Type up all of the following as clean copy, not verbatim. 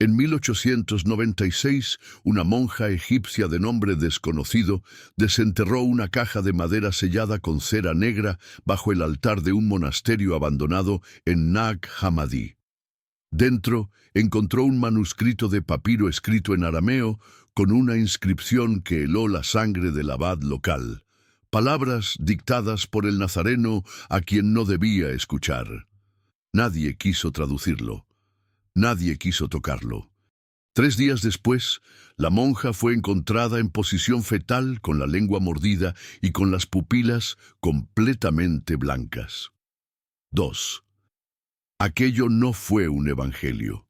En 1896, una monja egipcia de nombre desconocido desenterró una caja de madera sellada con cera negra bajo el altar de un monasterio abandonado en Nag Hammadi. Dentro encontró un manuscrito de papiro escrito en arameo con una inscripción que heló la sangre del abad local. Palabras dictadas por el nazareno a quien no debía escuchar. Nadie quiso traducirlo. Nadie quiso tocarlo. 3 días después, la monja fue encontrada en posición fetal con la lengua mordida y con las pupilas completamente blancas. 2. Aquello no fue un evangelio.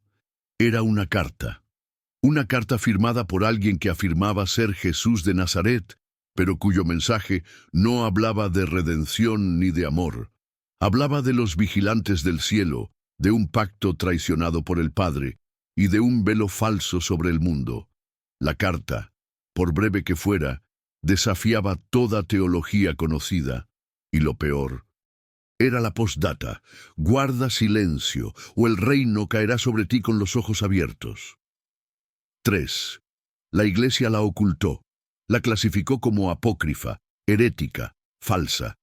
Era una carta. Una carta firmada por alguien que afirmaba ser Jesús de Nazaret, pero cuyo mensaje no hablaba de redención ni de amor. Hablaba de los vigilantes del cielo, de un pacto traicionado por el Padre y de un velo falso sobre el mundo. La carta, por breve que fuera, desafiaba toda teología conocida, y lo peor, era la postdata: guarda silencio, o el reino caerá sobre ti con los ojos abiertos. 3. La Iglesia la ocultó, la clasificó como apócrifa, herética, falsa.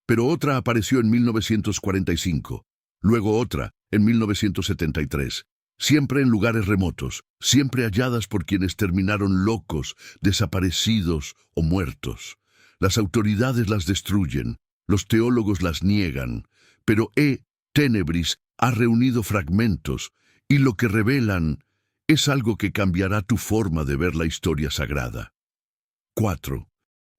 Pero otra apareció en 1945, luego otra en 1973, siempre en lugares remotos, siempre halladas por quienes terminaron locos, desaparecidos o muertos. Las autoridades las destruyen, los teólogos las niegan, pero Tenebris ha reunido fragmentos, y lo que revelan es algo que cambiará tu forma de ver la historia sagrada. 4.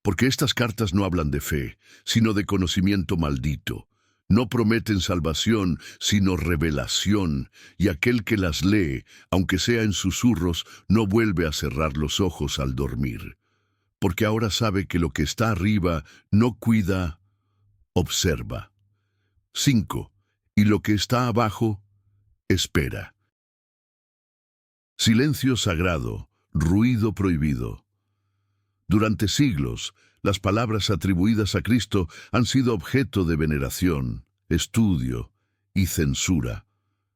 Porque estas cartas no hablan de fe, sino de conocimiento maldito. No prometen salvación, sino revelación, y aquel que las lee, aunque sea en susurros, no vuelve a cerrar los ojos al dormir. Porque ahora sabe que lo que está arriba no cuida, observa. 5. Y lo que está abajo, espera. Silencio sagrado, ruido prohibido. Durante siglos, las palabras atribuidas a Cristo han sido objeto de veneración, estudio y censura.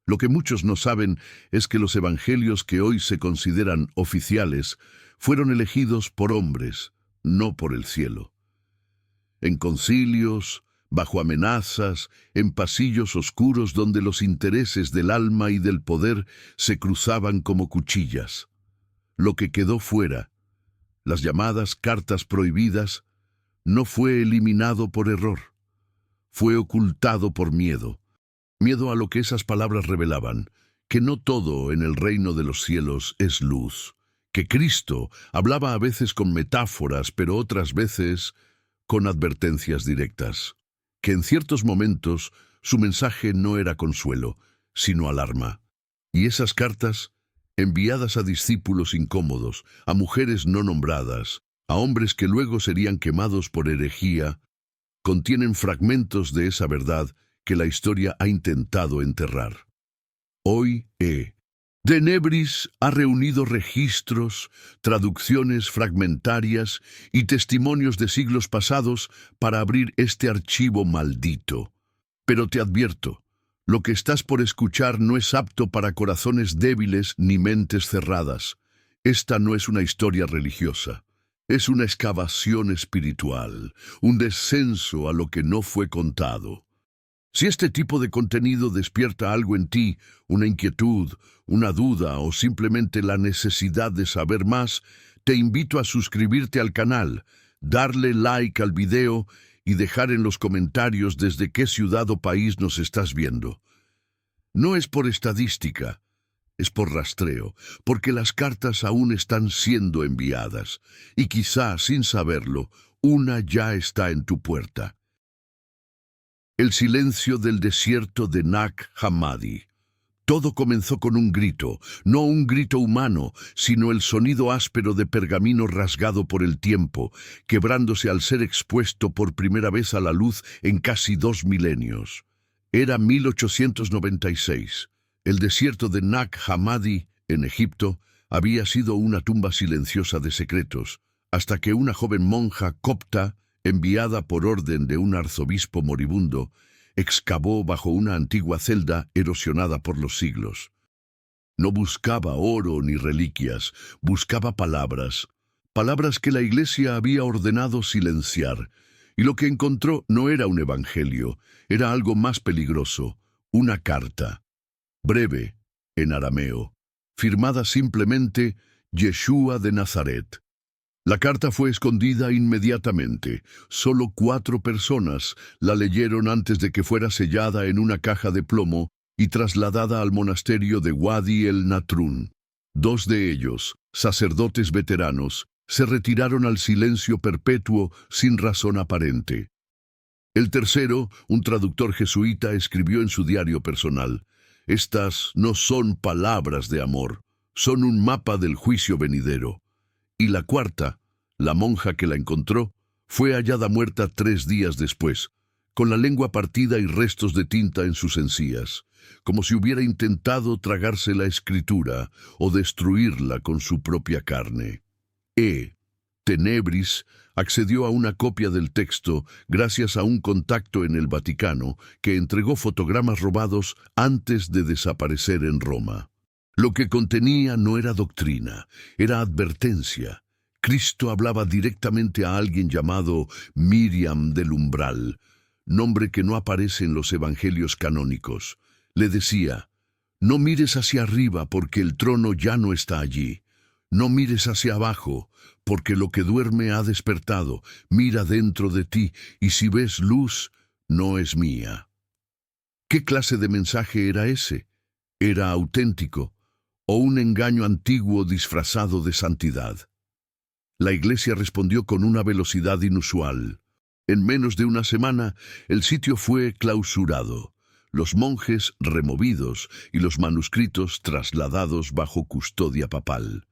Lo que muchos no saben es que los evangelios que hoy se consideran oficiales fueron elegidos por hombres, no por el cielo. En concilios, bajo amenazas, en pasillos oscuros donde los intereses del alma y del poder se cruzaban como cuchillas. Lo que quedó fuera, las llamadas cartas prohibidas, no fue eliminado por error. Fue ocultado por miedo. Miedo a lo que esas palabras revelaban, que no todo en el reino de los cielos es luz, que Cristo hablaba a veces con metáforas, pero otras veces con advertencias directas, que en ciertos momentos su mensaje no era consuelo, sino alarma. Y esas cartas, enviadas a discípulos incómodos, a mujeres no nombradas, a hombres que luego serían quemados por herejía, contienen fragmentos de esa verdad que la historia ha intentado enterrar. Hoy, Tenebris ha reunido registros, traducciones fragmentarias y testimonios de siglos pasados para abrir este archivo maldito. Pero te advierto, lo que estás por escuchar no es apto para corazones débiles ni mentes cerradas. Esta no es una historia religiosa. Es una excavación espiritual, un descenso a lo que no fue contado. Si este tipo de contenido despierta algo en ti, una inquietud, una duda o simplemente la necesidad de saber más, te invito a suscribirte al canal, darle like al video y dejar en los comentarios desde qué ciudad o país nos estás viendo. No es por estadística, es por rastreo, porque las cartas aún están siendo enviadas, y quizá, sin saberlo, una ya está en tu puerta. El silencio del desierto de Nag Hammadi. Todo comenzó con un grito, no un grito humano, sino el sonido áspero de pergamino rasgado por el tiempo, quebrándose al ser expuesto por primera vez a la luz en casi 2 milenios. Era 1896. El desierto de Nag Hammadi, en Egipto, había sido una tumba silenciosa de secretos, hasta que una joven monja copta, enviada por orden de un arzobispo moribundo, excavó bajo una antigua celda erosionada por los siglos. No buscaba oro ni reliquias, buscaba palabras, palabras que la Iglesia había ordenado silenciar. Y lo que encontró no era un evangelio, era algo más peligroso, una carta, breve, en arameo, firmada simplemente Yeshua de Nazaret. La carta fue escondida inmediatamente. Solo 4 personas la leyeron antes de que fuera sellada en una caja de plomo y trasladada al monasterio de Wadi el Natrún. 2 de ellos, sacerdotes veteranos, se retiraron al silencio perpetuo sin razón aparente. El tercero, un traductor jesuita, escribió en su diario personal: «Estas no son palabras de amor, son un mapa del juicio venidero». Y la cuarta, la monja que la encontró, fue hallada muerta 3 días después, con la lengua partida y restos de tinta en sus encías, como si hubiera intentado tragarse la escritura o destruirla con su propia carne. Tenebris accedió a una copia del texto gracias a un contacto en el Vaticano que entregó fotogramas robados antes de desaparecer en Roma. Lo que contenía no era doctrina, era advertencia. Cristo hablaba directamente a alguien llamado Miriam del Umbral, nombre que no aparece en los evangelios canónicos. Le decía: «No mires hacia arriba porque el trono ya no está allí. No mires hacia abajo porque lo que duerme ha despertado. Mira dentro de ti y si ves luz, no es mía». ¿Qué clase de mensaje era ese? ¿Era auténtico o un engaño antiguo disfrazado de santidad? La Iglesia respondió con una velocidad inusual. En menos de una semana, el sitio fue clausurado, los monjes removidos y los manuscritos trasladados bajo custodia papal.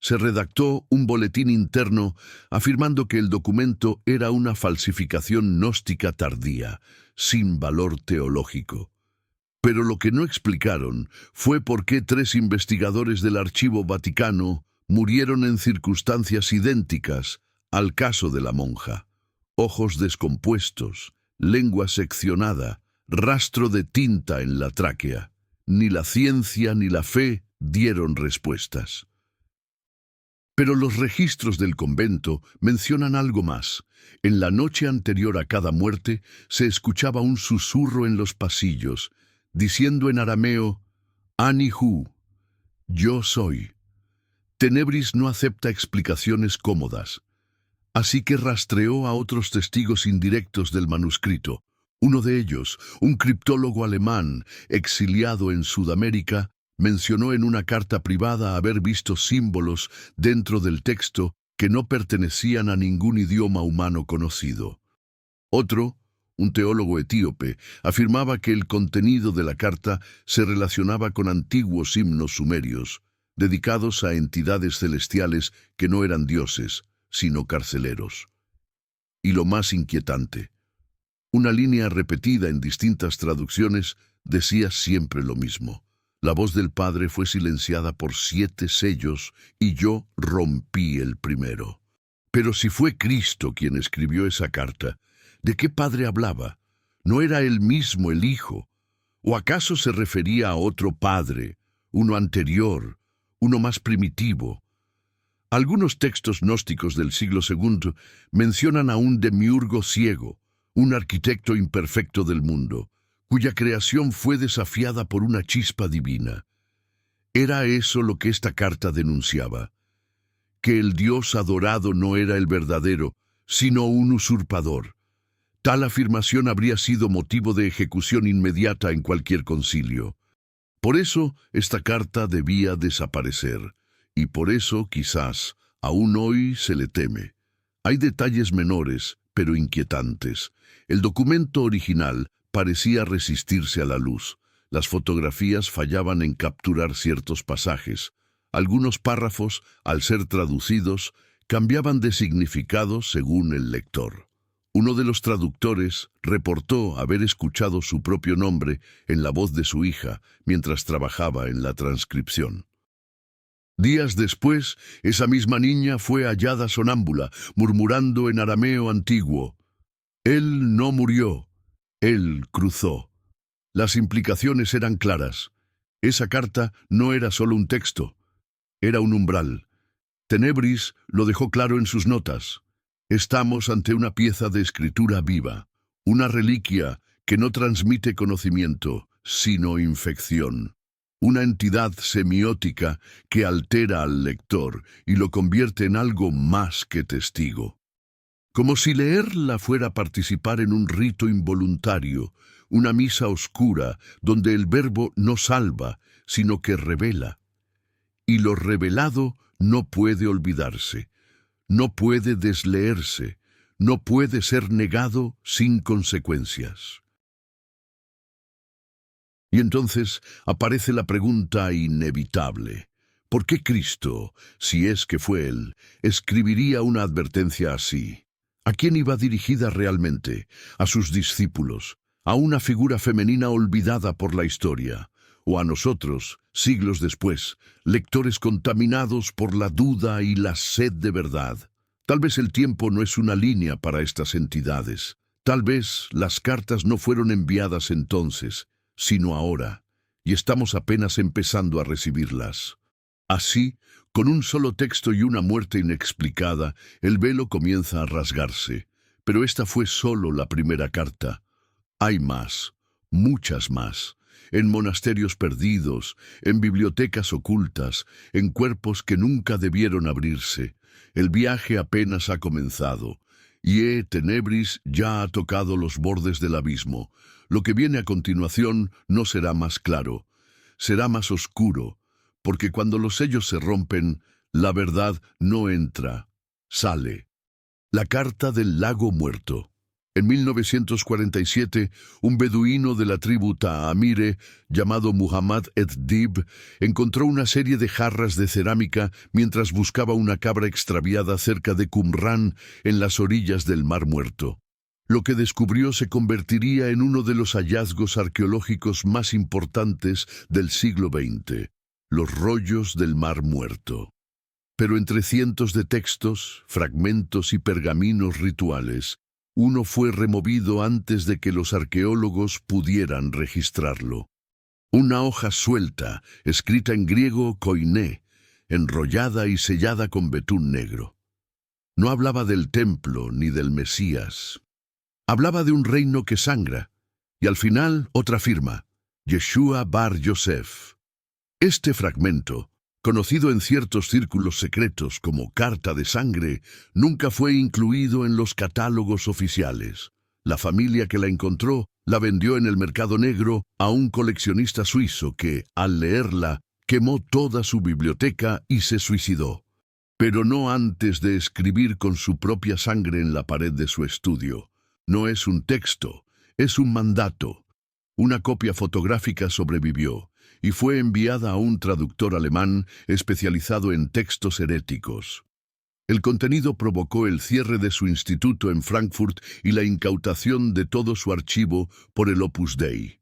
Se redactó un boletín interno afirmando que el documento era una falsificación gnóstica tardía, sin valor teológico. Pero lo que no explicaron fue por qué 3 investigadores del Archivo Vaticano murieron en circunstancias idénticas al caso de la monja. Ojos descompuestos, lengua seccionada, rastro de tinta en la tráquea. Ni la ciencia ni la fe dieron respuestas. Pero los registros del convento mencionan algo más. En la noche anterior a cada muerte se escuchaba un susurro en los pasillos, diciendo en arameo: «Anihu, yo soy». Tenebris no acepta explicaciones cómodas, así que rastreó a otros testigos indirectos del manuscrito. Uno de ellos, un criptólogo alemán exiliado en Sudamérica, mencionó en una carta privada haber visto símbolos dentro del texto que no pertenecían a ningún idioma humano conocido. Otro, un teólogo etíope, afirmaba que el contenido de la carta se relacionaba con antiguos himnos sumerios, dedicados a entidades celestiales que no eran dioses, sino carceleros. Y lo más inquietante, una línea repetida en distintas traducciones decía siempre lo mismo: «La voz del Padre fue silenciada por 7 sellos y yo rompí el primero». Pero si fue Cristo quien escribió esa carta, ¿de qué Padre hablaba? ¿No era él mismo el Hijo? ¿O acaso se refería a otro Padre, uno anterior, uno más primitivo? Algunos textos gnósticos del siglo II mencionan a un demiurgo ciego, un arquitecto imperfecto del mundo, cuya creación fue desafiada por una chispa divina. Era eso lo que esta carta denunciaba: que el Dios adorado no era el verdadero, sino un usurpador. Tal afirmación habría sido motivo de ejecución inmediata en cualquier concilio. Por eso esta carta debía desaparecer, y por eso quizás aún hoy se le teme. Hay detalles menores, pero inquietantes. El documento original parecía resistirse a la luz. Las fotografías fallaban en capturar ciertos pasajes. Algunos párrafos, al ser traducidos, cambiaban de significado según el lector. Uno de los traductores reportó haber escuchado su propio nombre en la voz de su hija mientras trabajaba en la transcripción. Días después, esa misma niña fue hallada sonámbula, murmurando en arameo antiguo: «Él no murió, él cruzó». Las implicaciones eran claras. Esa carta no era solo un texto, era un umbral. Tenebris lo dejó claro en sus notas. Estamos ante una pieza de escritura viva, una reliquia que no transmite conocimiento, sino infección. Una entidad semiótica que altera al lector y lo convierte en algo más que testigo. Como si leerla fuera participar en un rito involuntario, una misa oscura donde el verbo no salva, sino que revela. Y lo revelado no puede olvidarse, no puede desleerse, no puede ser negado sin consecuencias. Y entonces aparece la pregunta inevitable. ¿Por qué Cristo, si es que fue Él, escribiría una advertencia así? ¿A quién iba dirigida realmente? ¿A sus discípulos? ¿A una figura femenina olvidada por la historia? ¿O a nosotros, siglos después, lectores contaminados por la duda y la sed de verdad? Tal vez el tiempo no es una línea para estas entidades. Tal vez las cartas no fueron enviadas entonces, sino ahora, y estamos apenas empezando a recibirlas. Así, con un solo texto y una muerte inexplicada, el velo comienza a rasgarse. Pero esta fue solo la primera carta. Hay más, muchas más, en monasterios perdidos, en bibliotecas ocultas, en cuerpos que nunca debieron abrirse. El viaje apenas ha comenzado, y Tenebris ya ha tocado los bordes del abismo. Lo que viene a continuación no será más claro, será más oscuro, porque cuando los sellos se rompen, la verdad no entra, sale. La carta del lago muerto. En 1947, un beduino de la tribu Taamire, llamado Muhammad ed-Dib, encontró una serie de jarras de cerámica mientras buscaba una cabra extraviada cerca de Qumran, en las orillas del Mar Muerto. Lo que descubrió se convertiría en uno de los hallazgos arqueológicos más importantes del siglo XX, los rollos del Mar Muerto. Pero entre cientos de textos, fragmentos y pergaminos rituales, uno fue removido antes de que los arqueólogos pudieran registrarlo. Una hoja suelta, escrita en griego koiné, enrollada y sellada con betún negro. No hablaba del templo ni del Mesías. Hablaba de un reino que sangra, y al final otra firma, Yeshua Bar Yosef. Este fragmento, conocido en ciertos círculos secretos como carta de sangre, nunca fue incluido en los catálogos oficiales. La familia que la encontró la vendió en el mercado negro a un coleccionista suizo que, al leerla, quemó toda su biblioteca y se suicidó. Pero no antes de escribir con su propia sangre en la pared de su estudio. No es un texto, es un mandato. Una copia fotográfica sobrevivió y fue enviada a un traductor alemán especializado en textos heréticos. El contenido provocó el cierre de su instituto en Frankfurt y la incautación de todo su archivo por el Opus Dei.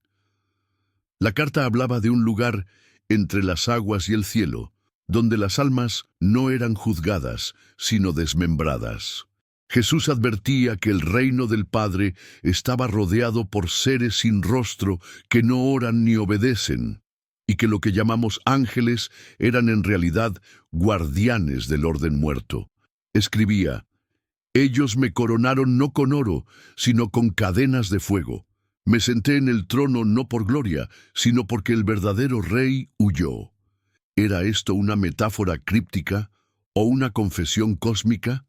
La carta hablaba de un lugar entre las aguas y el cielo, donde las almas no eran juzgadas, sino desmembradas. Jesús advertía que el reino del Padre estaba rodeado por seres sin rostro que no oran ni obedecen, y que lo que llamamos ángeles eran en realidad guardianes del orden muerto. Escribía: «Ellos me coronaron no con oro, sino con cadenas de fuego. Me senté en el trono no por gloria, sino porque el verdadero rey huyó». ¿Era esto una metáfora críptica o una confesión cósmica?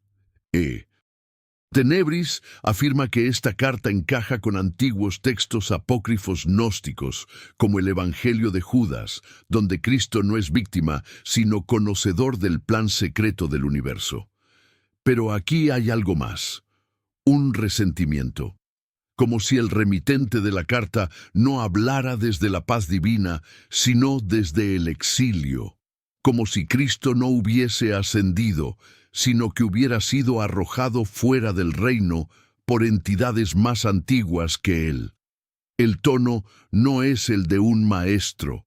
Tenebris afirma que esta carta encaja con antiguos textos apócrifos gnósticos, como el Evangelio de Judas, donde Cristo no es víctima, sino conocedor del plan secreto del universo. Pero aquí hay algo más, un resentimiento. Como si el remitente de la carta no hablara desde la paz divina, sino desde el exilio. Como si Cristo no hubiese ascendido, sino que hubiera sido arrojado fuera del reino por entidades más antiguas que él. El tono no es el de un maestro,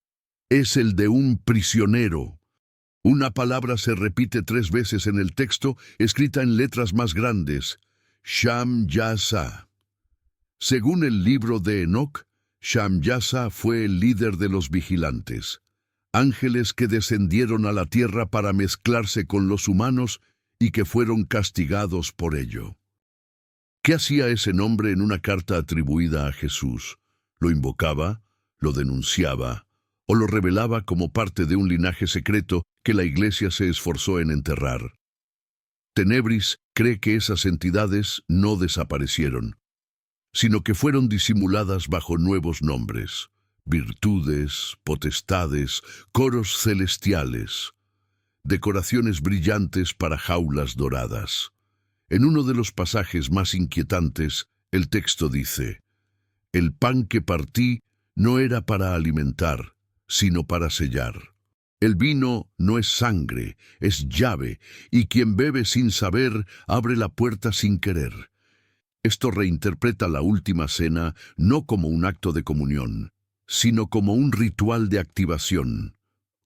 es el de un prisionero. Una palabra se repite 3 veces en el texto, escrita en letras más grandes: Sham Yasa. Según el libro de Enoc, Shamyasa fue el líder de los vigilantes, ángeles que descendieron a la tierra para mezclarse con los humanos y que fueron castigados por ello. ¿Qué hacía ese nombre en una carta atribuida a Jesús? ¿Lo invocaba, lo denunciaba o lo revelaba como parte de un linaje secreto que la Iglesia se esforzó en enterrar? Tenebris cree que esas entidades no desaparecieron, sino que fueron disimuladas bajo nuevos nombres: virtudes, potestades, coros celestiales, decoraciones brillantes para jaulas doradas. En uno de los pasajes más inquietantes, el texto dice: «El pan que partí no era para alimentar, sino para sellar. El vino no es sangre, es llave, y quien bebe sin saber abre la puerta sin querer». Esto reinterpreta la última cena no como un acto de comunión, sino como un ritual de activación,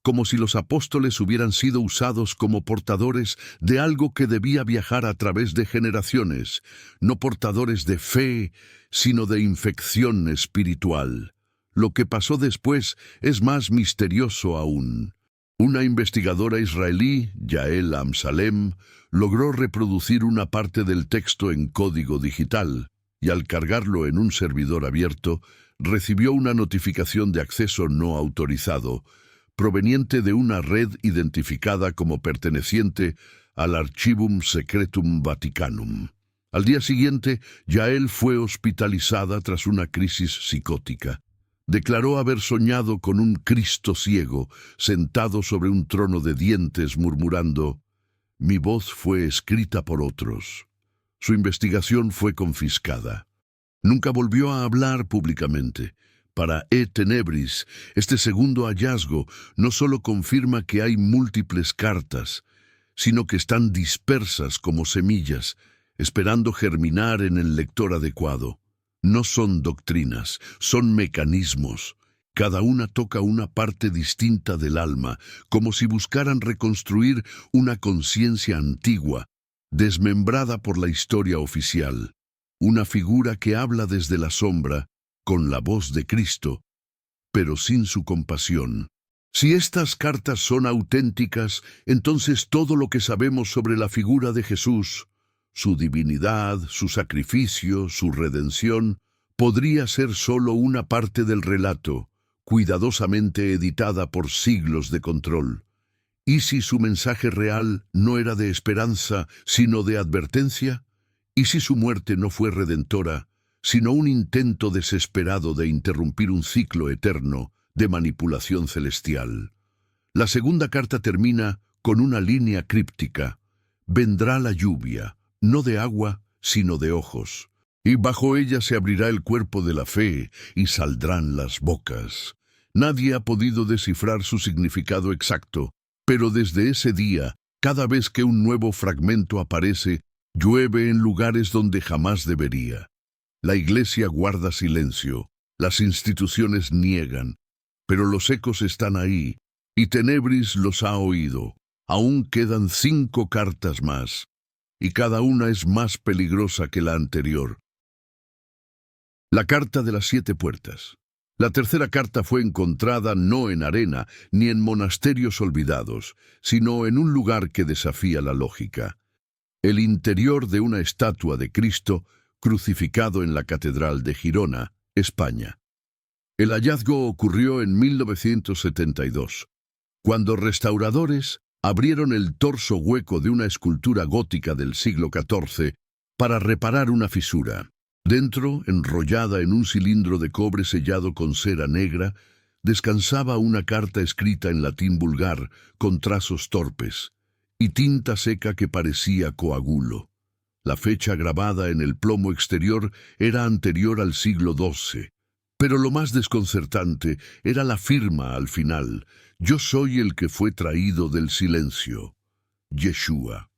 como si los apóstoles hubieran sido usados como portadores de algo que debía viajar a través de generaciones, no portadores de fe, sino de infección espiritual. Lo que pasó después es más misterioso aún. Una investigadora israelí, Yael Amsalem, logró reproducir una parte del texto en código digital y al cargarlo en un servidor abierto, recibió una notificación de acceso no autorizado, proveniente de una red identificada como perteneciente al Archivum Secretum Vaticanum. Al día siguiente, Yael fue hospitalizada tras una crisis psicótica. Declaró haber soñado con un Cristo ciego, sentado sobre un trono de dientes, murmurando: «Mi voz fue escrita por otros». Su investigación fue confiscada. Nunca volvió a hablar públicamente. Para E. Tenebris, este segundo hallazgo no solo confirma que hay múltiples cartas, sino que están dispersas como semillas, esperando germinar en el lector adecuado. No son doctrinas, son mecanismos. Cada una toca una parte distinta del alma, como si buscaran reconstruir una conciencia antigua, desmembrada por la historia oficial. Una figura que habla desde la sombra, con la voz de Cristo, pero sin su compasión. Si estas cartas son auténticas, entonces todo lo que sabemos sobre la figura de Jesús, su divinidad, su sacrificio, su redención, podría ser solo una parte del relato, cuidadosamente editada por siglos de control. ¿Y si su mensaje real no era de esperanza, sino de advertencia? ¿Y si su muerte no fue redentora, sino un intento desesperado de interrumpir un ciclo eterno de manipulación celestial? La segunda carta termina con una línea críptica: «Vendrá la lluvia, no de agua, sino de ojos, y bajo ella se abrirá el cuerpo de la fe y saldrán las bocas». Nadie ha podido descifrar su significado exacto, pero desde ese día, cada vez que un nuevo fragmento aparece, llueve en lugares donde jamás debería. La Iglesia guarda silencio, las instituciones niegan, pero los ecos están ahí, y Tenebris los ha oído. Aún quedan 5 cartas más, y cada una es más peligrosa que la anterior. La carta de las 7 puertas. La tercera carta fue encontrada no en arena ni en monasterios olvidados, sino en un lugar que desafía la lógica: el interior de una estatua de Cristo crucificado en la Catedral de Girona, España. El hallazgo ocurrió en 1972, cuando restauradores abrieron el torso hueco de una escultura gótica del siglo XIV para reparar una fisura. Dentro, enrollada en un cilindro de cobre sellado con cera negra, descansaba una carta escrita en latín vulgar, con trazos torpes, y tinta seca que parecía coagulo. La fecha grabada en el plomo exterior era anterior al siglo XII. Pero lo más desconcertante era la firma al final: «Yo soy el que fue traído del silencio, Yeshua».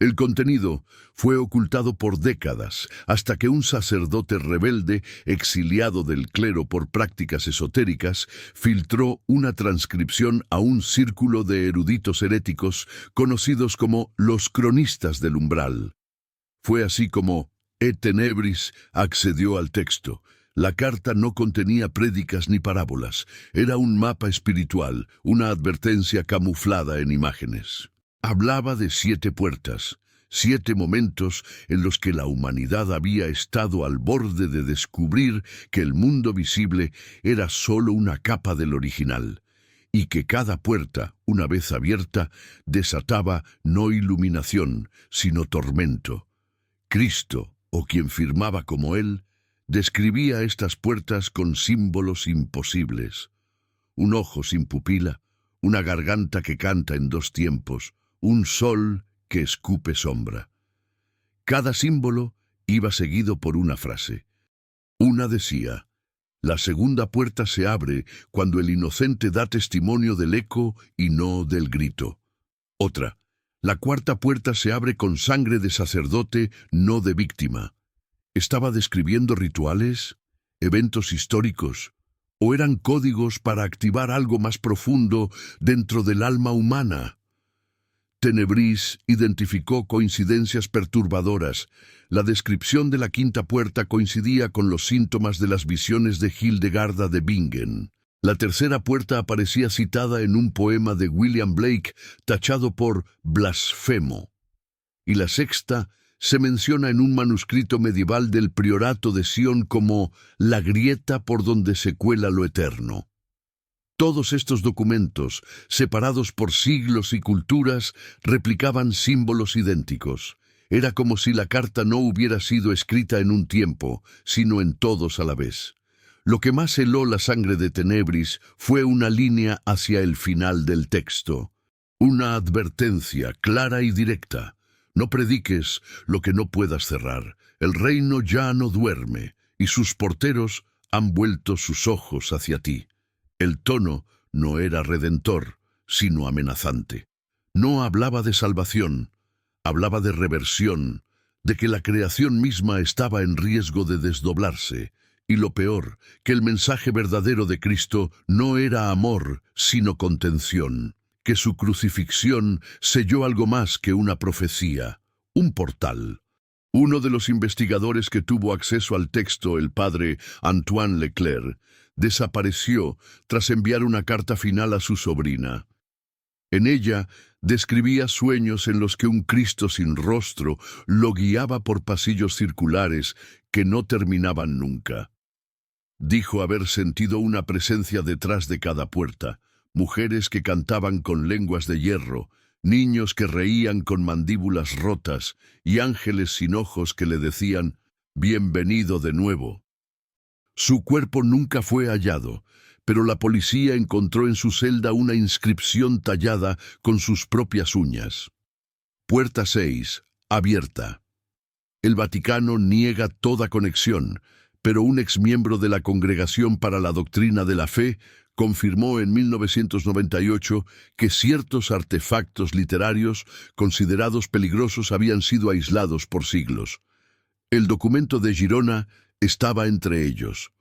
El contenido fue ocultado por décadas, hasta que un sacerdote rebelde, exiliado del clero por prácticas esotéricas, filtró una transcripción a un círculo de eruditos heréticos conocidos como los cronistas del umbral. Fue así como E. Tenebris accedió al texto. La carta no contenía prédicas ni parábolas. Era un mapa espiritual, una advertencia camuflada en imágenes. Hablaba de 7 puertas, 7 momentos en los que la humanidad había estado al borde de descubrir que el mundo visible era solo una capa del original, y que cada puerta, una vez abierta, desataba no iluminación, sino tormento. Cristo, o quien firmaba como él, describía estas puertas con símbolos imposibles. Un ojo sin pupila, una garganta que canta en 2 tiempos, un sol que escupe sombra. Cada símbolo iba seguido por una frase. Una decía: la segunda puerta se abre cuando el inocente da testimonio del eco y no del grito. Otra: la cuarta puerta se abre con sangre de sacerdote, no de víctima. ¿Estaba describiendo rituales, eventos históricos, o eran códigos para activar algo más profundo dentro del alma humana? Tenebris identificó coincidencias perturbadoras. La descripción de la quinta puerta coincidía con los síntomas de las visiones de Hildegarda de Bingen. La tercera puerta aparecía citada en un poema de William Blake, tachado por blasfemo. Y la sexta se menciona en un manuscrito medieval del Priorato de Sion como la grieta por donde se cuela lo eterno. Todos estos documentos, separados por siglos y culturas, replicaban símbolos idénticos. Era como si la carta no hubiera sido escrita en un tiempo, sino en todos a la vez. Lo que más heló la sangre de Tenebris fue una línea hacia el final del texto. Una advertencia clara y directa. No prediques lo que no puedas cerrar. El reino ya no duerme, y sus porteros han vuelto sus ojos hacia ti. El tono no era redentor, sino amenazante. No hablaba de salvación, hablaba de reversión, de que la creación misma estaba en riesgo de desdoblarse, y lo peor, que el mensaje verdadero de Cristo no era amor, sino contención, que su crucifixión selló algo más que una profecía, un portal. Uno de los investigadores que tuvo acceso al texto, el padre Antoine Leclerc, desapareció tras enviar una carta final a su sobrina. En ella describía sueños en los que un Cristo sin rostro lo guiaba por pasillos circulares que no terminaban nunca. Dijo haber sentido una presencia detrás de cada puerta, mujeres que cantaban con lenguas de hierro, niños que reían con mandíbulas rotas y ángeles sin ojos que le decían: «Bienvenido de nuevo». Su cuerpo nunca fue hallado, pero la policía encontró en su celda una inscripción tallada con sus propias uñas. Puerta 6, abierta. El Vaticano niega toda conexión, pero un exmiembro de la Congregación para la Doctrina de la Fe confirmó en 1998 que ciertos artefactos literarios considerados peligrosos habían sido aislados por siglos. El documento de Girona estaba entre ellos.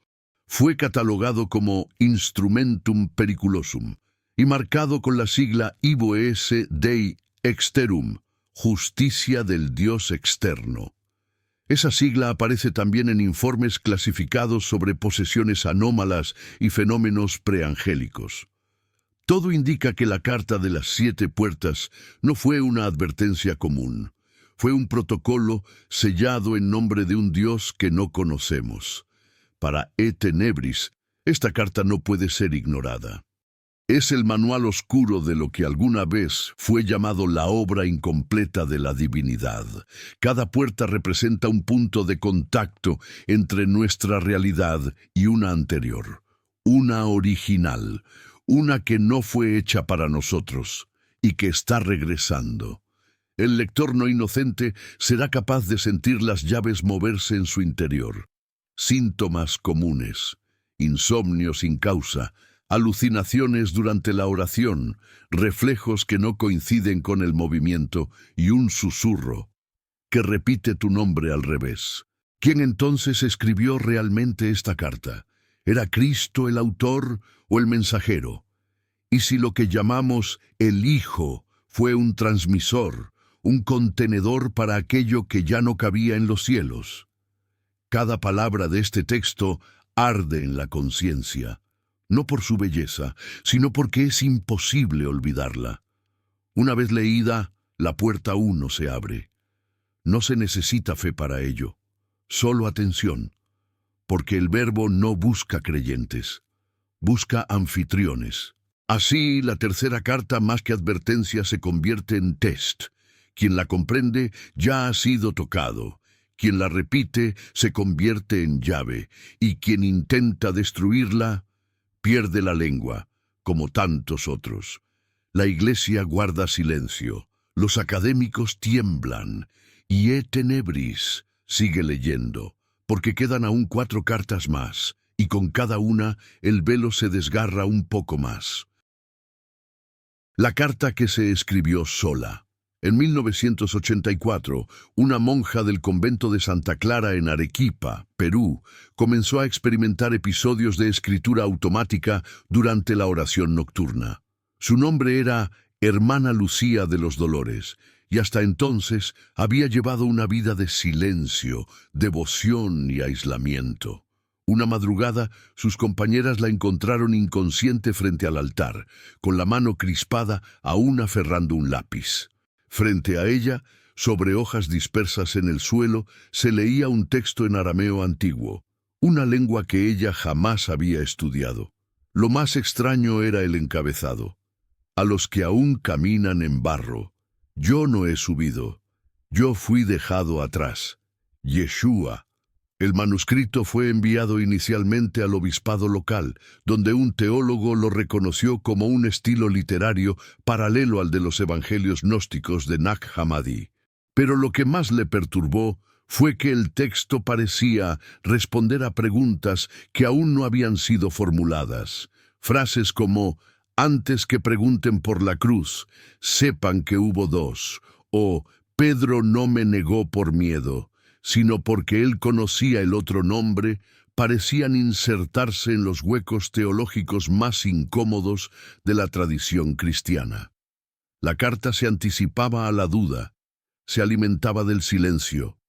Fue catalogado como Instrumentum Periculosum y marcado con la sigla Ivoes Dei Exterum, justicia del Dios externo. Esa sigla aparece también en informes clasificados sobre posesiones anómalas y fenómenos preangélicos. Todo indica que la Carta de las 7 puertas no fue una advertencia común. Fue un protocolo sellado en nombre de un Dios que no conocemos. Para Tenebris, esta carta no puede ser ignorada. Es el manual oscuro de lo que alguna vez fue llamado la obra incompleta de la divinidad. Cada puerta representa un punto de contacto entre nuestra realidad y una anterior, una original, una que no fue hecha para nosotros y que está regresando. El lector no inocente será capaz de sentir las llaves moverse en su interior. Síntomas comunes: insomnio sin causa, alucinaciones durante la oración, reflejos que no coinciden con el movimiento y un susurro que repite tu nombre al revés. ¿Quién entonces escribió realmente esta carta? ¿Era Cristo el autor o el mensajero? ¿Y si lo que llamamos el Hijo fue un transmisor, un contenedor para aquello que ya no cabía en los cielos? Cada palabra de este texto arde en la conciencia, no por su belleza, sino porque es imposible olvidarla. Una vez leída, la puerta aún no se abre. No se necesita fe para ello, solo atención, porque el Verbo no busca creyentes, busca anfitriones. Así, la tercera carta, más que advertencia, se convierte en test. Quien la comprende ya ha sido tocado. Quien la repite se convierte en llave, y quien intenta destruirla pierde la lengua, como tantos otros. La Iglesia guarda silencio, los académicos tiemblan, y E Tenebris sigue leyendo, porque quedan aún 4 cartas más, y con cada una el velo se desgarra un poco más. La carta que se escribió sola. En 1984, una monja del convento de Santa Clara en Arequipa, Perú, comenzó a experimentar episodios de escritura automática durante la oración nocturna. Su nombre era Hermana Lucía de los Dolores, y hasta entonces había llevado una vida de silencio, devoción y aislamiento. Una madrugada, sus compañeras la encontraron inconsciente frente al altar, con la mano crispada aún aferrando un lápiz. Frente a ella, sobre hojas dispersas en el suelo, se leía un texto en arameo antiguo, una lengua que ella jamás había estudiado. Lo más extraño era el encabezado. A los que aún caminan en barro, yo no he subido, yo fui dejado atrás. Yeshua. El manuscrito fue enviado inicialmente al obispado local, donde un teólogo lo reconoció como un estilo literario paralelo al de los evangelios gnósticos de Nag Hammadi. Pero lo que más le perturbó fue que el texto parecía responder a preguntas que aún no habían sido formuladas. Frases como, antes que pregunten por la cruz, sepan que hubo 2, o Pedro no me negó por miedo, sino porque él conocía el otro nombre, parecían insertarse en los huecos teológicos más incómodos de la tradición cristiana. La carta se anticipaba a la duda, se alimentaba del silencio.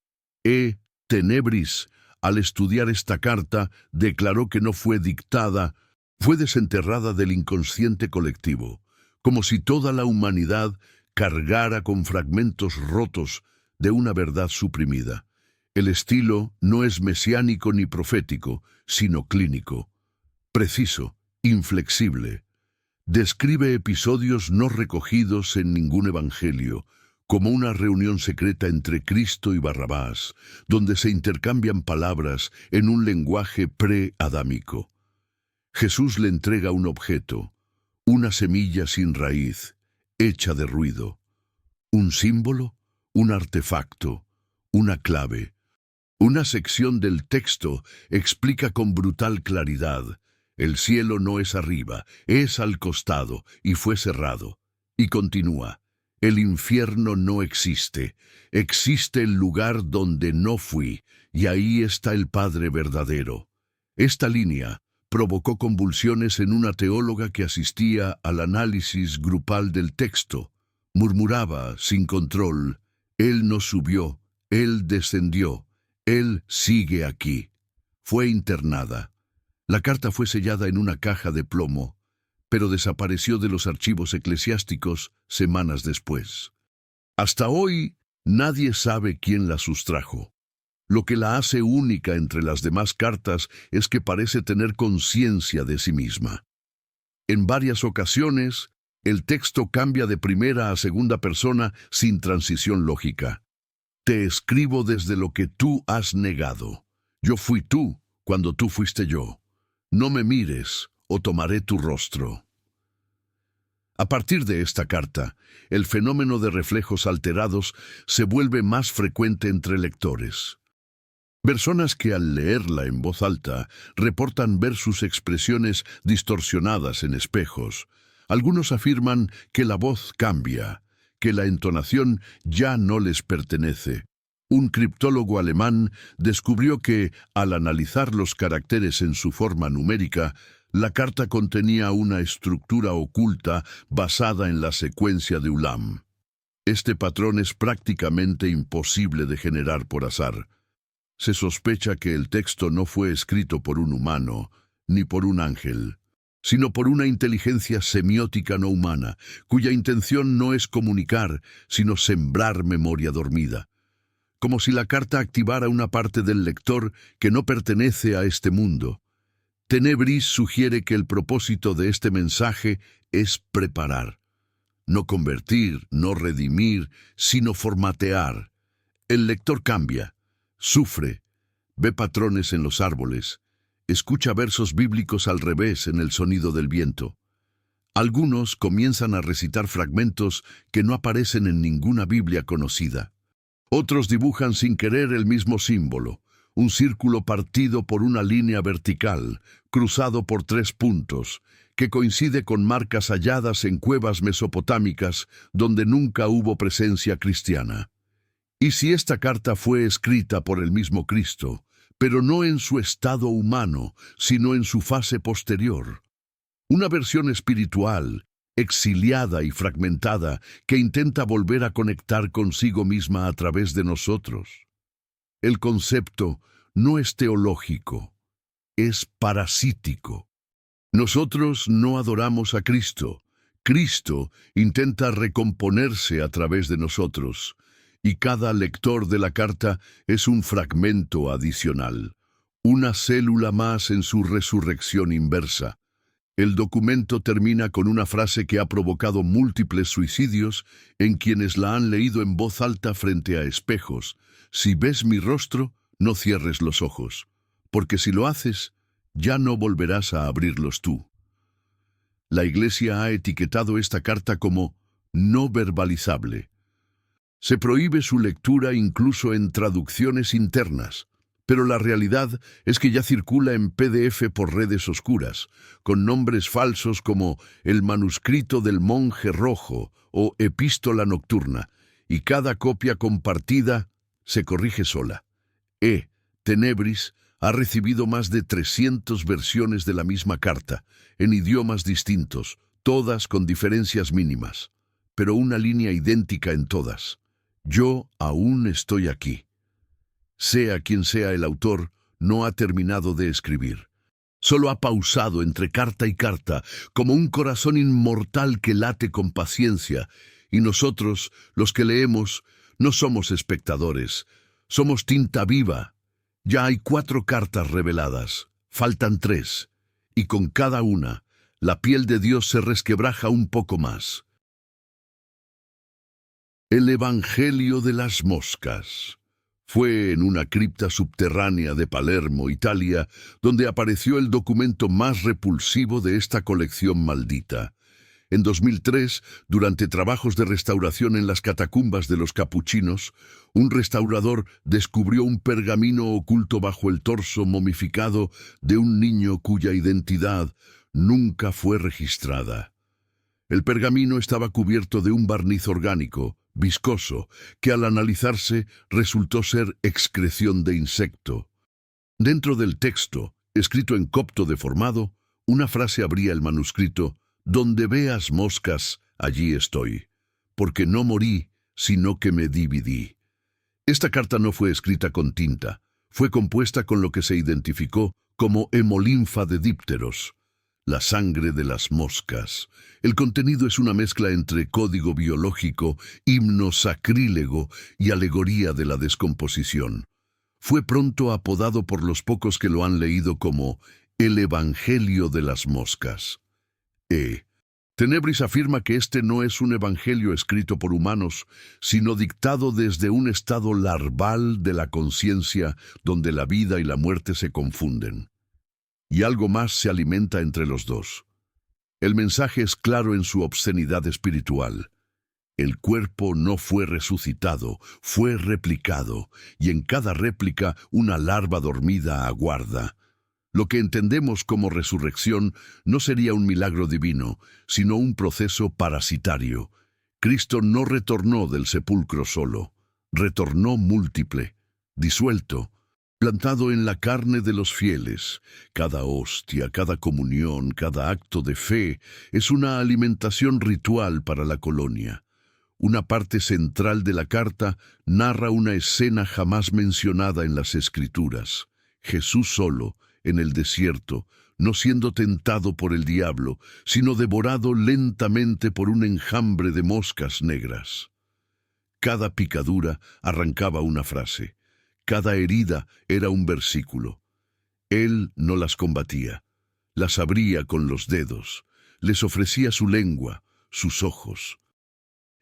E. Tenebris, al estudiar esta carta, declaró que no fue dictada, fue desenterrada del inconsciente colectivo, como si toda la humanidad cargara con fragmentos rotos de una verdad suprimida. El estilo no es mesiánico ni profético, sino clínico, preciso, inflexible. Describe episodios no recogidos en ningún evangelio, como una reunión secreta entre Cristo y Barrabás, donde se intercambian palabras en un lenguaje pre-adámico. Jesús le entrega un objeto, una semilla sin raíz, hecha de ruido, un símbolo, un artefacto, una clave. Una sección del texto explica con brutal claridad: el cielo no es arriba, es al costado, y fue cerrado. Y continúa: el infierno no existe, existe el lugar donde no fui, y ahí está el Padre verdadero. Esta línea provocó convulsiones en una teóloga que asistía al análisis grupal del texto. Murmuraba, sin control: Él no subió, Él descendió. Él sigue aquí. Fue internada. La carta fue sellada en una caja de plomo, pero desapareció de los archivos eclesiásticos semanas después. Hasta hoy, nadie sabe quién la sustrajo. Lo que la hace única entre las demás cartas es que parece tener conciencia de sí misma. En varias ocasiones, el texto cambia de primera a segunda persona sin transición lógica. Te escribo desde lo que tú has negado. Yo fui tú cuando tú fuiste yo. No me mires o tomaré tu rostro. A partir de esta carta, el fenómeno de reflejos alterados se vuelve más frecuente entre lectores. Personas que al leerla en voz alta reportan ver sus expresiones distorsionadas en espejos. Algunos afirman que la voz cambia, que la entonación ya no les pertenece. Un criptólogo alemán descubrió que, al analizar los caracteres en su forma numérica, la carta contenía una estructura oculta basada en la secuencia de Ulam. Este patrón es prácticamente imposible de generar por azar. Se sospecha que el texto no fue escrito por un humano, ni por un ángel, sino por una inteligencia semiótica no humana, cuya intención no es comunicar, sino sembrar memoria dormida. Como si la carta activara una parte del lector que no pertenece a este mundo. Tenebris sugiere que el propósito de este mensaje es preparar. No convertir, no redimir, sino formatear. El lector cambia, sufre, ve patrones en los árboles, escucha versos bíblicos al revés en el sonido del viento. Algunos comienzan a recitar fragmentos que no aparecen en ninguna Biblia conocida. Otros dibujan sin querer el mismo símbolo, un círculo partido por una línea vertical, cruzado por 3 puntos, que coincide con marcas halladas en cuevas mesopotámicas donde nunca hubo presencia cristiana. ¿Y si esta carta fue escrita por el mismo Cristo, pero no en su estado humano, sino en su fase posterior? Una versión espiritual, exiliada y fragmentada, que intenta volver a conectar consigo misma a través de nosotros. El concepto no es teológico, es parasítico. Nosotros no adoramos a Cristo. Cristo intenta recomponerse a través de nosotros, y cada lector de la carta es un fragmento adicional, una célula más en su resurrección inversa. El documento termina con una frase que ha provocado múltiples suicidios en quienes la han leído en voz alta frente a espejos. Si ves mi rostro, no cierres los ojos, porque si lo haces, ya no volverás a abrirlos tú. La Iglesia ha etiquetado esta carta como no verbalizable. Se prohíbe su lectura incluso en traducciones internas, pero la realidad es que ya circula en PDF por redes oscuras, con nombres falsos como el manuscrito del monje rojo o epístola nocturna, y cada copia compartida se corrige sola. Tenebris ha recibido más de 300 versiones de la misma carta, en idiomas distintos, todas con diferencias mínimas, pero una línea idéntica en todas. Yo aún estoy aquí. Sea quien sea el autor, no ha terminado de escribir. Solo ha pausado entre carta y carta, como un corazón inmortal que late con paciencia, y nosotros, los que leemos, no somos espectadores, somos tinta viva. Ya hay 4 cartas reveladas, faltan 3, y con cada una, la piel de Dios se resquebraja un poco más. El Evangelio de las moscas. Fue en una cripta subterránea de Palermo, Italia, donde apareció el documento más repulsivo de esta colección maldita. En 2003, durante trabajos de restauración en las catacumbas de los capuchinos, un restaurador descubrió un pergamino oculto bajo el torso momificado de un niño cuya identidad nunca fue registrada. El pergamino estaba cubierto de un barniz orgánico, viscoso, que al analizarse resultó ser excreción de insecto. Dentro del texto, escrito en copto deformado, una frase abría el manuscrito: «Donde veas moscas, allí estoy, porque no morí, sino que me dividí». Esta carta no fue escrita con tinta, fue compuesta con lo que se identificó como hemolinfa de dípteros, la sangre de las moscas. El contenido es una mezcla entre código biológico, himno sacrílego y alegoría de la descomposición. Fue pronto apodado por los pocos que lo han leído como el Evangelio de las moscas. Tenebris afirma que este no es un evangelio escrito por humanos, sino dictado desde un estado larval de la conciencia donde la vida y la muerte se confunden. Y algo más se alimenta entre los dos. El mensaje es claro en su obscenidad espiritual. El cuerpo no fue resucitado, fue replicado, y en cada réplica una larva dormida aguarda. Lo que entendemos como resurrección no sería un milagro divino, sino un proceso parasitario. Cristo no retornó del sepulcro solo, retornó múltiple, disuelto, plantado en la carne de los fieles. Cada hostia, cada comunión, cada acto de fe es una alimentación ritual para la colonia. una parte central de la carta, narra una escena jamás mencionada en las Escrituras. Jesús solo, en el desierto, no siendo tentado por el diablo, sino devorado lentamente por un enjambre de moscas negras. Cada picadura arrancaba una frase, cada herida era un versículo. Él no las combatía, las abría con los dedos, les ofrecía su lengua, sus ojos.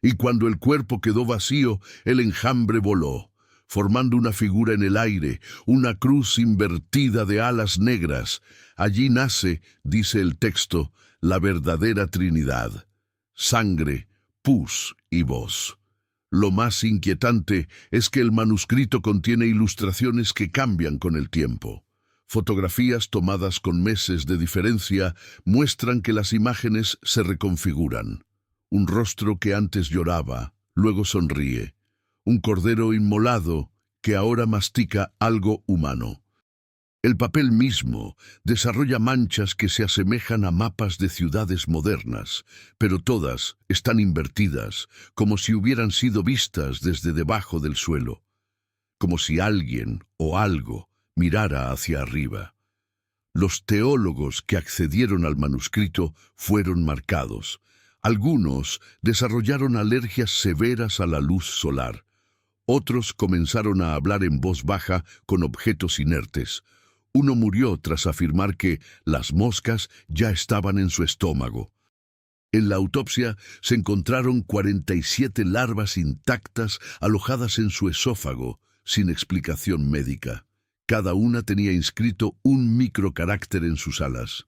Y cuando el cuerpo quedó vacío, el enjambre voló, formando una figura en el aire, una cruz invertida de alas negras. Allí nace, dice el texto, la verdadera Trinidad: sangre, pus y voz. Lo más inquietante es que el manuscrito contiene ilustraciones que cambian con el tiempo. Fotografías tomadas con meses de diferencia muestran que las imágenes se reconfiguran. Un rostro que antes lloraba, luego sonríe. Un cordero inmolado que ahora mastica algo humano. El papel mismo desarrolla manchas que se asemejan a mapas de ciudades modernas, pero todas están invertidas, como si hubieran sido vistas desde debajo del suelo, como si alguien o algo mirara hacia arriba. Los teólogos que accedieron al manuscrito fueron marcados. Algunos desarrollaron alergias severas a la luz solar. Otros comenzaron a hablar en voz baja con objetos inertes. Uno murió tras afirmar que las moscas ya estaban en su estómago. En la autopsia se encontraron 47 larvas intactas alojadas en su esófago, sin explicación médica. Cada una tenía inscrito un microcarácter en sus alas.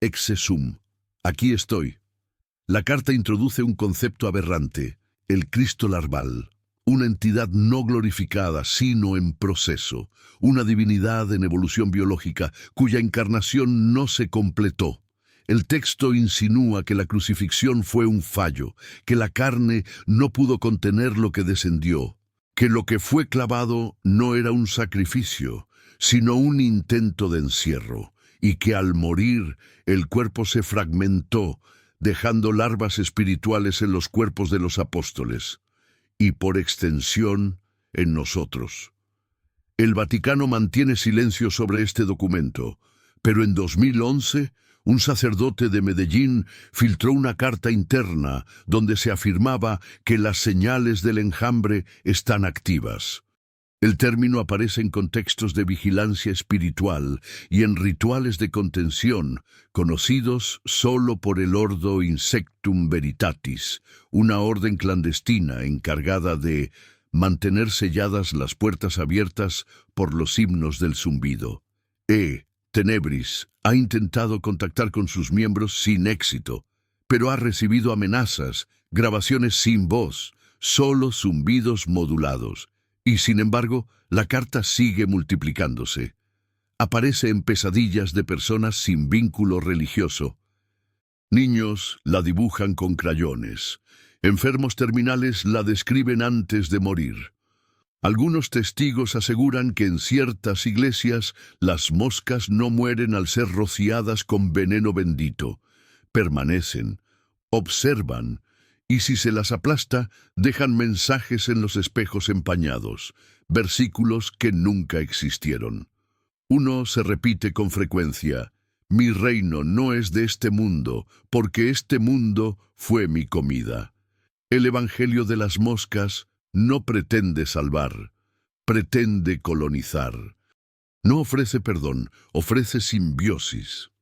Ecce sum. Aquí estoy. La carta introduce un concepto aberrante: el Cristo larval. Una entidad no glorificada, sino en proceso, una divinidad en evolución biológica, cuya encarnación no se completó. El texto insinúa que la crucifixión fue un fallo, que la carne no pudo contener lo que descendió, que lo que fue clavado no era un sacrificio, sino un intento de encierro, y que al morir el cuerpo se fragmentó, dejando larvas espirituales en los cuerpos de los apóstoles, y por extensión en nosotros. El Vaticano mantiene silencio sobre este documento, pero en 2011 un sacerdote de Medellín filtró una carta interna donde se afirmaba que las señales del enjambre están activas. El término aparece en contextos de vigilancia espiritual y en rituales de contención, conocidos solo por el Ordo Insectum Veritatis, una orden clandestina encargada de mantener selladas las puertas abiertas por los himnos del zumbido. Tenebris ha intentado contactar con sus miembros sin éxito, pero ha recibido amenazas, grabaciones sin voz, solo zumbidos modulados. Y sin embargo, la carta sigue multiplicándose. Aparece en pesadillas de personas sin vínculo religioso. Niños la dibujan con crayones. Enfermos terminales la describen antes de morir. Algunos testigos aseguran que en ciertas iglesias las moscas no mueren al ser rociadas con veneno bendito. Permanecen, observan, y si se las aplasta, dejan mensajes en los espejos empañados, versículos que nunca existieron. Uno se repite con frecuencia: mi reino no es de este mundo, porque este mundo fue mi comida. El evangelio de las moscas no pretende salvar, pretende colonizar. No ofrece perdón, ofrece simbiosis.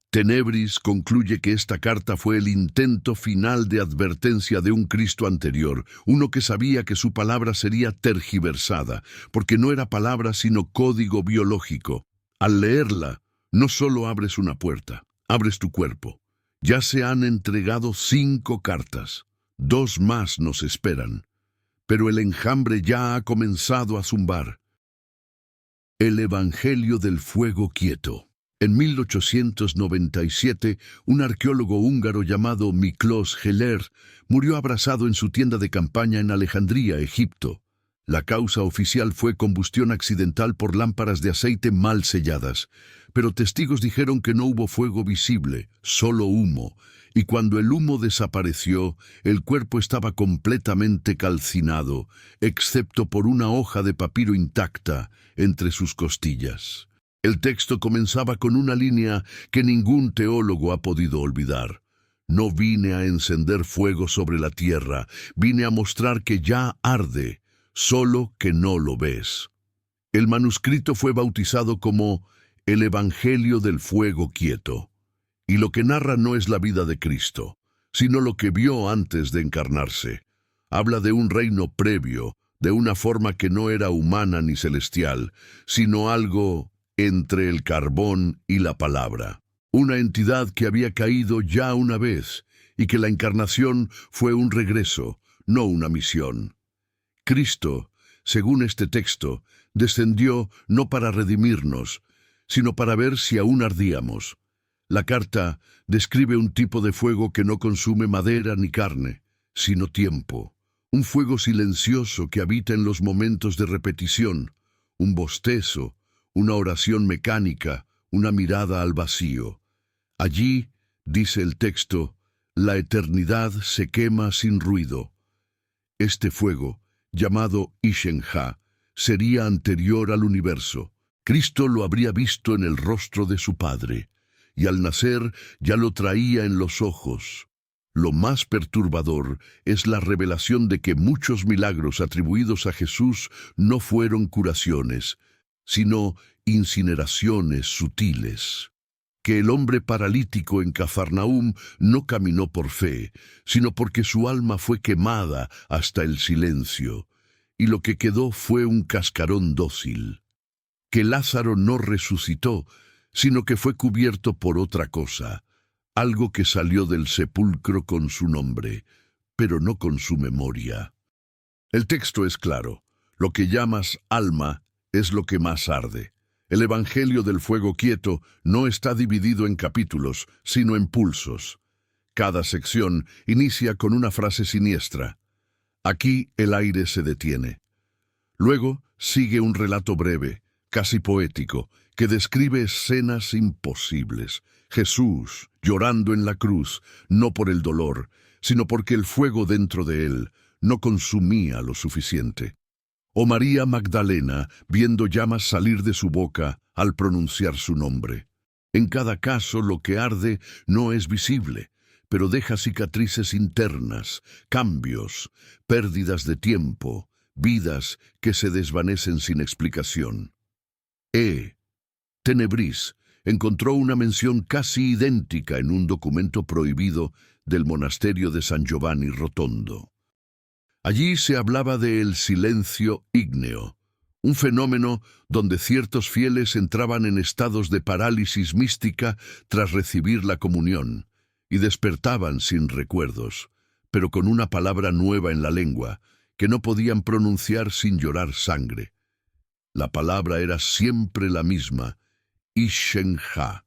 Tenebris concluye que esta carta fue el intento final de advertencia de un Cristo anterior, uno que sabía que su palabra sería tergiversada, porque no era palabra sino código biológico. Al leerla, no solo abres una puerta, abres tu cuerpo. Ya se han entregado 5 cartas, 2 más nos esperan, pero el enjambre ya ha comenzado a zumbar. El Evangelio del Fuego Quieto. En 1897, un arqueólogo húngaro llamado Miklós Heller murió abrasado en su tienda de campaña en Alejandría, Egipto. La causa oficial fue combustión accidental por lámparas de aceite mal selladas, pero testigos dijeron que no hubo fuego visible, solo humo, y cuando el humo desapareció, el cuerpo estaba completamente calcinado, excepto por una hoja de papiro intacta entre sus costillas. El texto comenzaba con una línea que ningún teólogo ha podido olvidar. No vine a encender fuego sobre la tierra, vine a mostrar que ya arde, solo que no lo ves. El manuscrito fue bautizado como el Evangelio del Fuego Quieto, y lo que narra no es la vida de Cristo, sino lo que vio antes de encarnarse. Habla de un reino previo, de una forma que no era humana ni celestial, sino algo entre el carbón y la palabra. Una entidad que había caído ya una vez, y que la encarnación fue un regreso, no una misión. Cristo, según este texto, descendió no para redimirnos, sino para ver si aún ardíamos. La carta describe un tipo de fuego que no consume madera ni carne, sino tiempo. Un fuego silencioso que habita en los momentos de repetición, un bostezo, una oración mecánica, una mirada al vacío. Allí, dice el texto, la eternidad se quema sin ruido. Este fuego, llamado Ishenja, sería anterior al universo. Cristo lo habría visto en el rostro de su Padre, y al nacer ya lo traía en los ojos. Lo más perturbador es la revelación de que muchos milagros atribuidos a Jesús no fueron curaciones, sino incineraciones sutiles. Que el hombre paralítico en Cafarnaúm no caminó por fe, sino porque su alma fue quemada hasta el silencio, y lo que quedó fue un cascarón dócil. Que Lázaro no resucitó, sino que fue cubierto por otra cosa, algo que salió del sepulcro con su nombre, pero no con su memoria. El texto es claro: lo que llamas alma es lo que más arde. El Evangelio del Fuego Quieto no está dividido en capítulos, sino en pulsos. Cada sección inicia con una frase siniestra. Aquí el aire se detiene. Luego sigue un relato breve, casi poético, que describe escenas imposibles. Jesús llorando en la cruz, no por el dolor, sino porque el fuego dentro de él no consumía lo suficiente. O María Magdalena viendo llamas salir de su boca al pronunciar su nombre. En cada caso lo que arde no es visible, pero deja cicatrices internas, cambios, pérdidas de tiempo, vidas que se desvanecen sin explicación. Tenebris encontró una mención casi idéntica en un documento prohibido del monasterio de San Giovanni Rotondo. Allí se hablaba de el silencio ígneo, un fenómeno donde ciertos fieles entraban en estados de parálisis mística tras recibir la comunión, y despertaban sin recuerdos, pero con una palabra nueva en la lengua, que no podían pronunciar sin llorar sangre. La palabra era siempre la misma, Ishenja.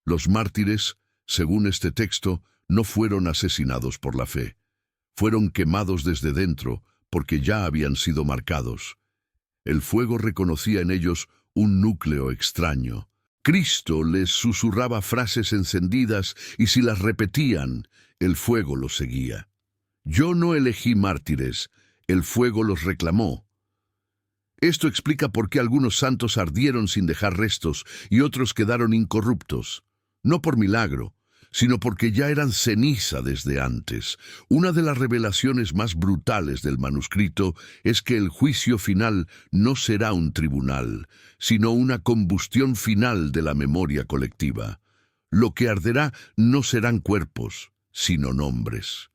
Los mártires, según este texto, no fueron asesinados por la fe. Fueron quemados desde dentro, porque ya habían sido marcados. El fuego reconocía en ellos un núcleo extraño. Cristo les susurraba frases encendidas y si las repetían, el fuego los seguía. Yo no elegí mártires, el fuego los reclamó. Esto explica por qué algunos santos ardieron sin dejar restos y otros quedaron incorruptos. No por milagro, sino porque ya eran ceniza desde antes. Una de las revelaciones más brutales del manuscrito es que el juicio final no será un tribunal, sino una combustión final de la memoria colectiva. Lo que arderá no serán cuerpos, sino nombres.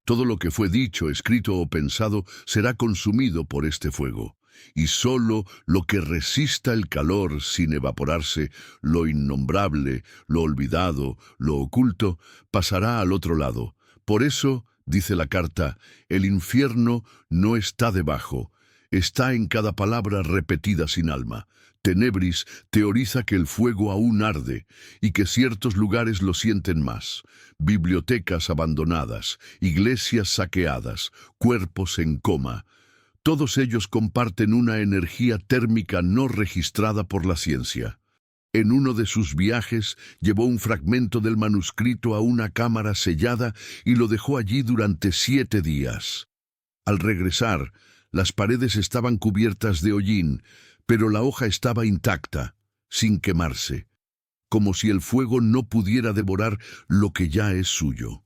Todo lo que fue dicho, escrito o pensado será consumido por este fuego. Y solo lo que resista el calor sin evaporarse, lo innombrable, lo olvidado, lo oculto, pasará al otro lado. Por eso, dice la carta, el infierno no está debajo, está en cada palabra repetida sin alma. Tenebris teoriza que el fuego aún arde y que ciertos lugares lo sienten más. Bibliotecas abandonadas, iglesias saqueadas, cuerpos en coma. Todos ellos comparten una energía térmica no registrada por la ciencia. En uno de sus viajes llevó un fragmento del manuscrito a una cámara sellada y lo dejó allí durante 7 días. Al regresar, las paredes estaban cubiertas de hollín, pero la hoja estaba intacta, sin quemarse, como si el fuego no pudiera devorar lo que ya es suyo.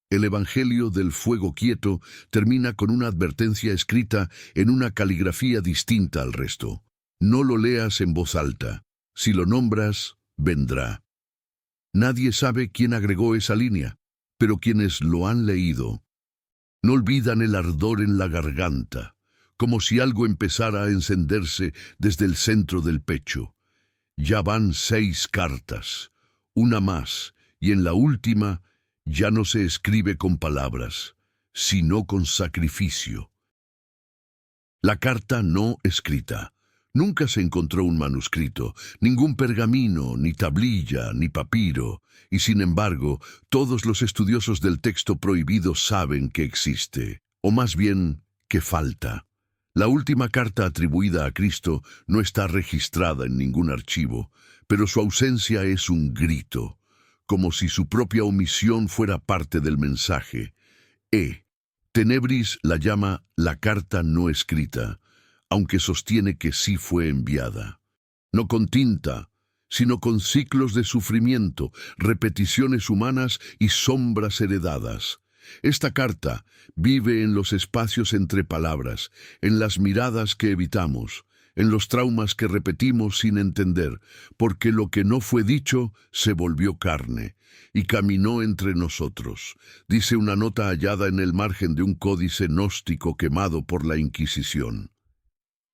El Evangelio del Fuego Quieto termina con una advertencia escrita en una caligrafía distinta al resto. No lo leas en voz alta. Si lo nombras, vendrá. Nadie sabe quién agregó esa línea, pero quienes lo han leído no olvidan el ardor en la garganta, como si algo empezara a encenderse desde el centro del pecho. Ya van 6 cartas, una más, y en la última ya no se escribe con palabras, sino con sacrificio. La carta no escrita. Nunca se encontró un manuscrito, ningún pergamino, ni tablilla, ni papiro, y sin embargo, todos los estudiosos del texto prohibido saben que existe, o más bien, que falta. La última carta atribuida a Cristo no está registrada en ningún archivo, pero su ausencia es un grito, como si su propia omisión fuera parte del mensaje. Tenebris la llama la carta no escrita, aunque sostiene que sí fue enviada. No con tinta, sino con ciclos de sufrimiento, repeticiones humanas y sombras heredadas. Esta carta vive en los espacios entre palabras, en las miradas que evitamos, en los traumas que repetimos sin entender, porque lo que no fue dicho se volvió carne y caminó entre nosotros, dice una nota hallada en el margen de un códice gnóstico quemado por la Inquisición.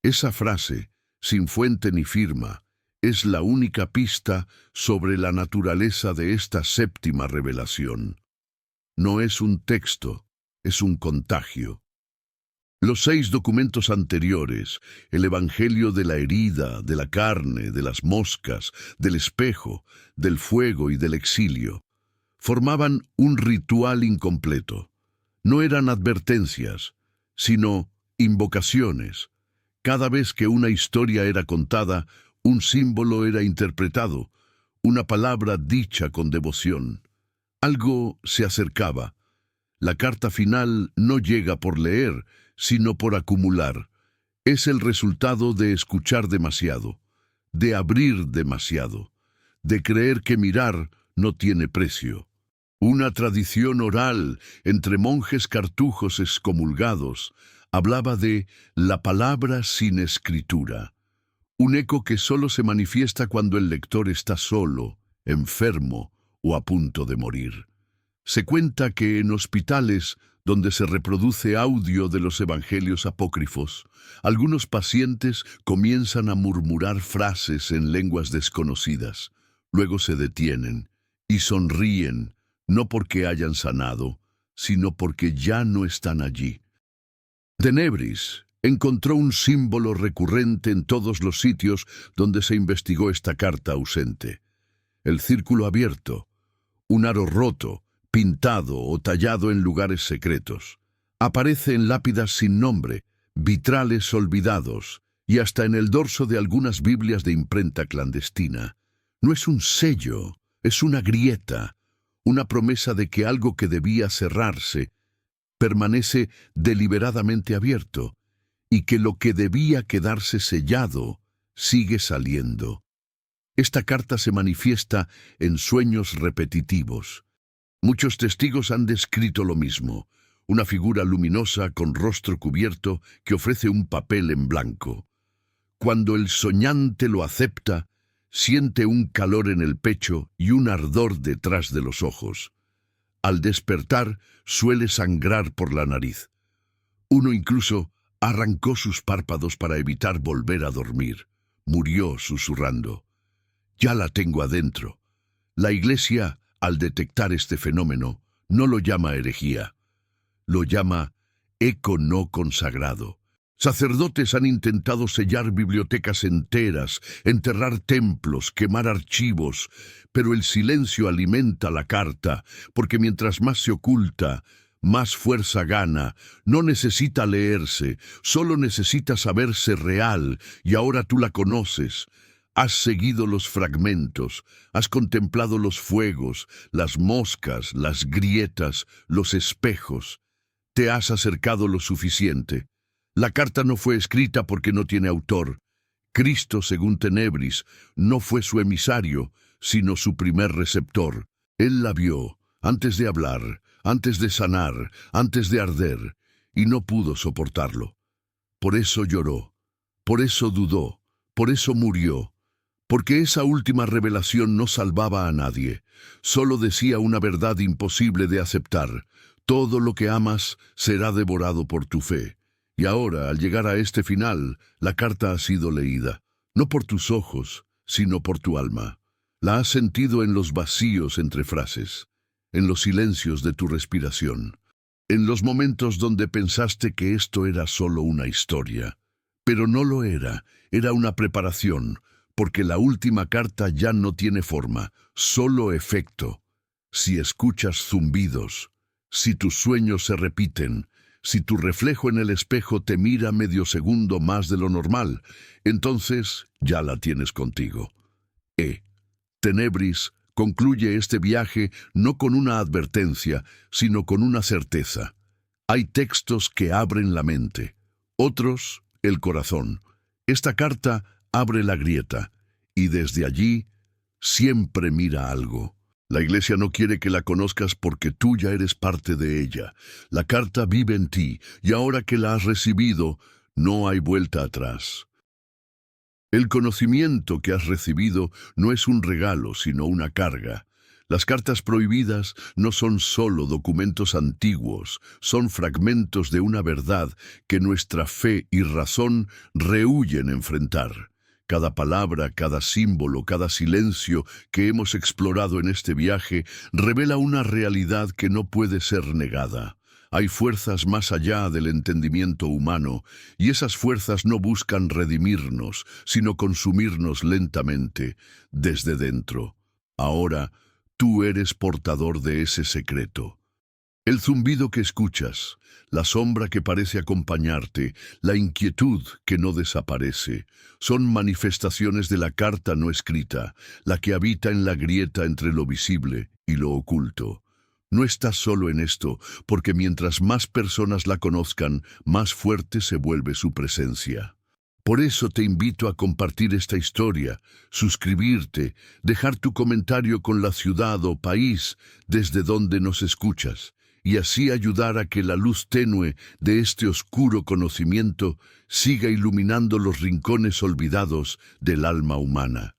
Esa frase, sin fuente ni firma, es la única pista sobre la naturaleza de esta séptima revelación. No es un texto, es un contagio. Los 6 documentos anteriores, el Evangelio de la herida, de la carne, de las moscas, del espejo, del fuego y del exilio, formaban un ritual incompleto. No eran advertencias, sino invocaciones. Cada vez que una historia era contada, un símbolo era interpretado, una palabra dicha con devoción. Algo se acercaba. La carta final no llega por leer, sino por acumular. Es el resultado de escuchar demasiado, de abrir demasiado, de creer que mirar no tiene precio. Una tradición oral entre monjes cartujos excomulgados hablaba de la palabra sin escritura, un eco que solo se manifiesta cuando el lector está solo, enfermo o a punto de morir. Se cuenta que en hospitales donde se reproduce audio de los evangelios apócrifos, algunos pacientes comienzan a murmurar frases en lenguas desconocidas, luego se detienen y sonríen, no porque hayan sanado, sino porque ya no están allí. Tenebris encontró un símbolo recurrente en todos los sitios donde se investigó esta carta ausente. El círculo abierto, un aro roto, pintado o tallado en lugares secretos. Aparece en lápidas sin nombre, vitrales olvidados y hasta en el dorso de algunas Biblias de imprenta clandestina. No es un sello, es una grieta, una promesa de que algo que debía cerrarse permanece deliberadamente abierto y que lo que debía quedarse sellado sigue saliendo. Esta carta se manifiesta en sueños repetitivos. Muchos testigos han descrito lo mismo, una figura luminosa con rostro cubierto que ofrece un papel en blanco. Cuando el soñante lo acepta, siente un calor en el pecho y un ardor detrás de los ojos. Al despertar, suele sangrar por la nariz. Uno incluso arrancó sus párpados para evitar volver a dormir. Murió susurrando: «Ya la tengo adentro». La Iglesia, al detectar este fenómeno, no lo llama herejía. Lo llama eco no consagrado. Sacerdotes han intentado sellar bibliotecas enteras, enterrar templos, quemar archivos, pero el silencio alimenta la carta, porque mientras más se oculta, más fuerza gana. No necesita leerse, solo necesita saberse real, y ahora tú la conoces. Has seguido los fragmentos, has contemplado los fuegos, las moscas, las grietas, los espejos. Te has acercado lo suficiente. La carta no fue escrita porque no tiene autor. Cristo, según Tenebris, no fue su emisario, sino su primer receptor. Él la vio, antes de hablar, antes de sanar, antes de arder, y no pudo soportarlo. Por eso lloró, por eso dudó, por eso murió, porque esa última revelación no salvaba a nadie, solo decía una verdad imposible de aceptar: todo lo que amas será devorado por tu fe. Y ahora, al llegar a este final, la carta ha sido leída, no por tus ojos, sino por tu alma. La has sentido en los vacíos entre frases, en los silencios de tu respiración, en los momentos donde pensaste que esto era solo una historia. Pero no lo era, era una preparación, porque la última carta ya no tiene forma, solo efecto. Si escuchas zumbidos, si tus sueños se repiten, si tu reflejo en el espejo te mira medio segundo más de lo normal, entonces ya la tienes contigo. Tenebris concluye este viaje no con una advertencia, sino con una certeza. Hay textos que abren la mente, otros el corazón. Esta carta abre la grieta, y desde allí siempre mira algo. La Iglesia no quiere que la conozcas porque tú ya eres parte de ella. La carta vive en ti, y ahora que la has recibido, no hay vuelta atrás. El conocimiento que has recibido no es un regalo, sino una carga. Las cartas prohibidas no son solo documentos antiguos, son fragmentos de una verdad que nuestra fe y razón rehúyen enfrentar. Cada palabra, cada símbolo, cada silencio que hemos explorado en este viaje revela una realidad que no puede ser negada. Hay fuerzas más allá del entendimiento humano, y esas fuerzas no buscan redimirnos, sino consumirnos lentamente, desde dentro. Ahora, tú eres portador de ese secreto. El zumbido que escuchas, la sombra que parece acompañarte, la inquietud que no desaparece, son manifestaciones de la carta no escrita, la que habita en la grieta entre lo visible y lo oculto. No estás solo en esto, porque mientras más personas la conozcan, más fuerte se vuelve su presencia. Por eso te invito a compartir esta historia, suscribirte, dejar tu comentario con la ciudad o país desde donde nos escuchas, y así ayudar a que la luz tenue de este oscuro conocimiento siga iluminando los rincones olvidados del alma humana.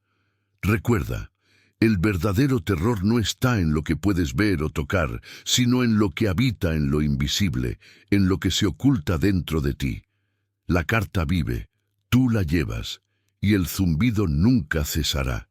Recuerda, el verdadero terror no está en lo que puedes ver o tocar, sino en lo que habita en lo invisible, en lo que se oculta dentro de ti. La carta vive, tú la llevas, y el zumbido nunca cesará.